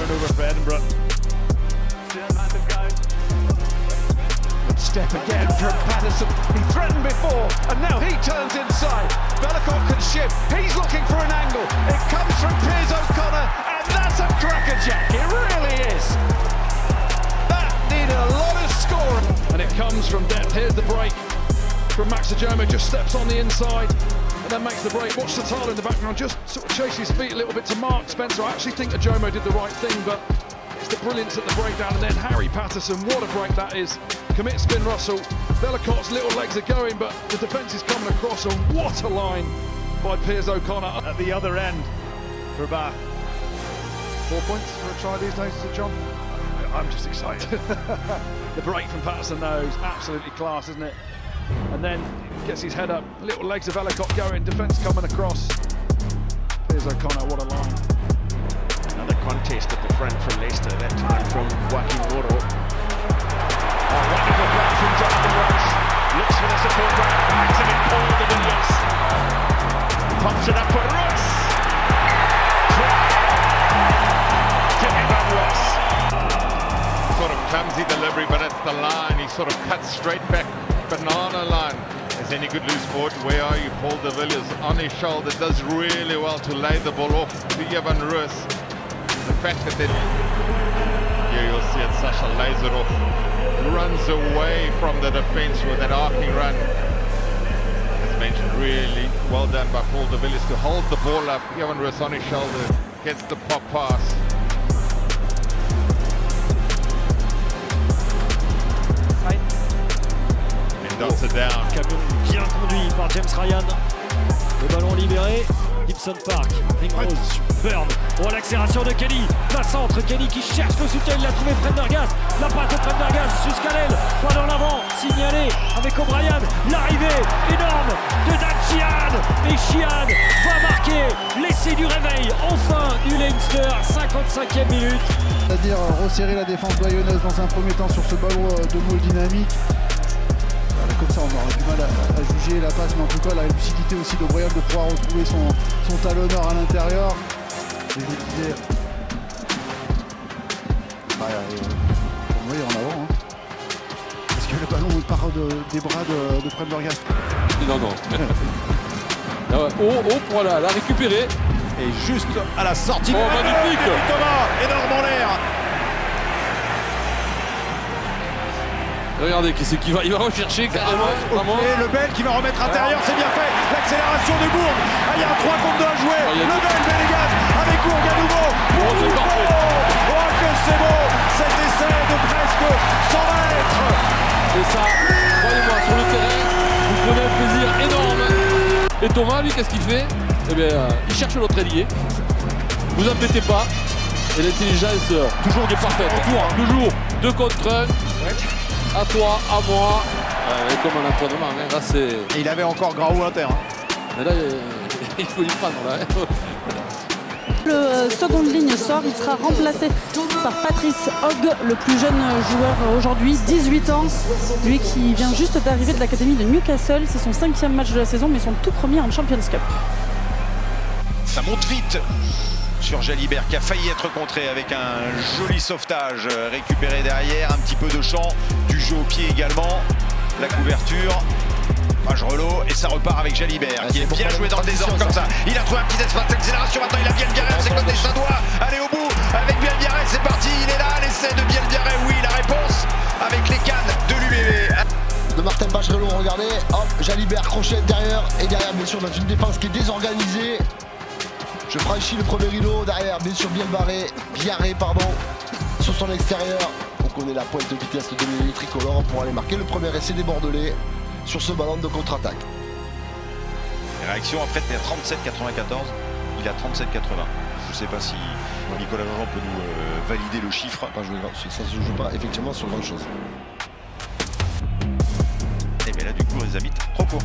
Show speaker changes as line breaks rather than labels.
turnover for Edinburgh.
Good step again from Patterson. He threatened before, and now he turns inside. Bellecourt can shift. He's looking for an angle. It comes from Piers O'Connor, and that's a crackerjack. It really is. That needed a lot of scoring.
And it comes from depth. Here's the break from Max Ajomo. Just steps on the inside and then makes the break. Watch the tile in the background. Just sort of chase his feet a little bit to Mark Spencer. I actually think Ajomo did the right thing, but it's the brilliance at the breakdown. And then Harry Patterson, what a break that is. Commits Finn Russell. Bellecourt's little legs are going, but the defence is coming across. And what a line by Piers O'Connor.
At the other end for Bath.
4 points for a try these days, is it, John?
I'm just excited.
The break from Patterson, though, is absolutely class, isn't it? And then gets his head up, little legs of Bellecourt going, defence coming across. Piers O'Connor, what a line.
Another contest at the front from Leicester, that time from Joaquin Moro.
Oh, wonderful block from Jonathan Ross. Looks for the support back, backs him in Paul de Villiers. Pumps it up for Ross. Kevin Ross.
Sort of clumsy delivery, but it's the line. He sort of cuts straight back, banana line. Is any good loose forward? Where are you? Paul de Villiers on his shoulder does really well to lay the ball off to Evan Roos. The fact that then, yeah, you'll see it, Sasha lays it off, runs away from the defence with that arcing run. As mentioned, really well done by Paul de Villiers to hold the ball up. Evan Roos on his shoulder, gets the pop pass. Mendoza down.
Camion bien conduit par James Ryan. Le ballon libéré. Gibson Park. Ringrose. Superbe. Oh, l'accélération de Kelly. Passe centre. Kelly qui cherche le soutien. Il l'a trouvé Prendergast. La passe de Prendergast jusqu'à l'aile. Pas dans l'avant. Signalé avec O'Brien. L'arrivée énorme de Dan Sheehan. Et Sheehan va marquer. L'essai du réveil. Enfin du Leinster. 55e minute.
C'est-à-dire resserrer la défense bayonnaise dans un premier temps sur ce ballon de Maul dynamique. Comme ça, on aura du mal à juger la passe, mais en tout cas, la lucidité aussi d'O'Brien de pouvoir retrouver son talonneur à l'intérieur. Et je vous disais, oui, en avant. Hein. Parce que le ballon part des bras de Prendergast.
Non, non. Oh, pour la récupérer.
Et juste à la sortie.
Oh, magnifique.
Thomas, énorme en l'air.
Regardez qui c'est qui va, il va rechercher carrément.
Et Lebel qui va remettre intérieur, c'est bien fait. L'accélération de Gourg. Ah, il y a un 3 contre 2 à jouer. Lebel, Bellegas avec Gourg à nouveau.
Oh, c'est parfait.
Oh, que c'est beau. Cet essai de presque 100 mètres.
Et ça, croyez-moi, sur le terrain, vous prenez un plaisir énorme. Et Thomas, lui, qu'est-ce qu'il fait? Eh bien, il cherche l'autre ailier. Vous embêtez pas. Et l'intelligence, toujours est parfaite. Toujours 2 contre 1. À toi, à moi, comme un entraînement, hein. Là c'est...
Et il avait encore Graou inter.
Mais là, il faut y prendre là.
Le seconde ligne sort, il sera remplacé par Patrice Hogg, le plus jeune joueur aujourd'hui, 18 ans. Lui qui vient juste d'arriver de l'académie de Newcastle, c'est son 5e match de la saison, mais son tout premier en Champions Cup.
Ça monte vite sur Jalibert qui a failli être contré avec un joli sauvetage récupéré derrière, un petit peu de champ, du jeu au pied également, la couverture, Pagerelot et ça repart avec Jalibert qui est bien joué dans le désordre comme ça. Il a trouvé un petit espace d'accélération, maintenant il a Bielbiarré, c'est côté ça doit aller au bout avec Bielbiarré, c'est parti, il est là, l'essai de Bielbiarré, oui la réponse avec les cannes de l'UBB.
De Martin Pagerelot, regardez, hop, Jalibert crochet derrière et derrière bien sûr dans une défense qui est désorganisée. Je franchis le premier rideau, derrière bien sûr Biarré sur son extérieur. On connaît la pointe de vitesse de les tricolores pour aller marquer le premier essai des Bordelais sur ce ballon de contre-attaque.
Réaction après, il est à 37,94, il est à 37,80. Je ne sais pas si Nicolas Jean peut nous valider le chiffre.
Ça ne se joue pas effectivement sur grand chose.
Et bien là du coup les amis trop court.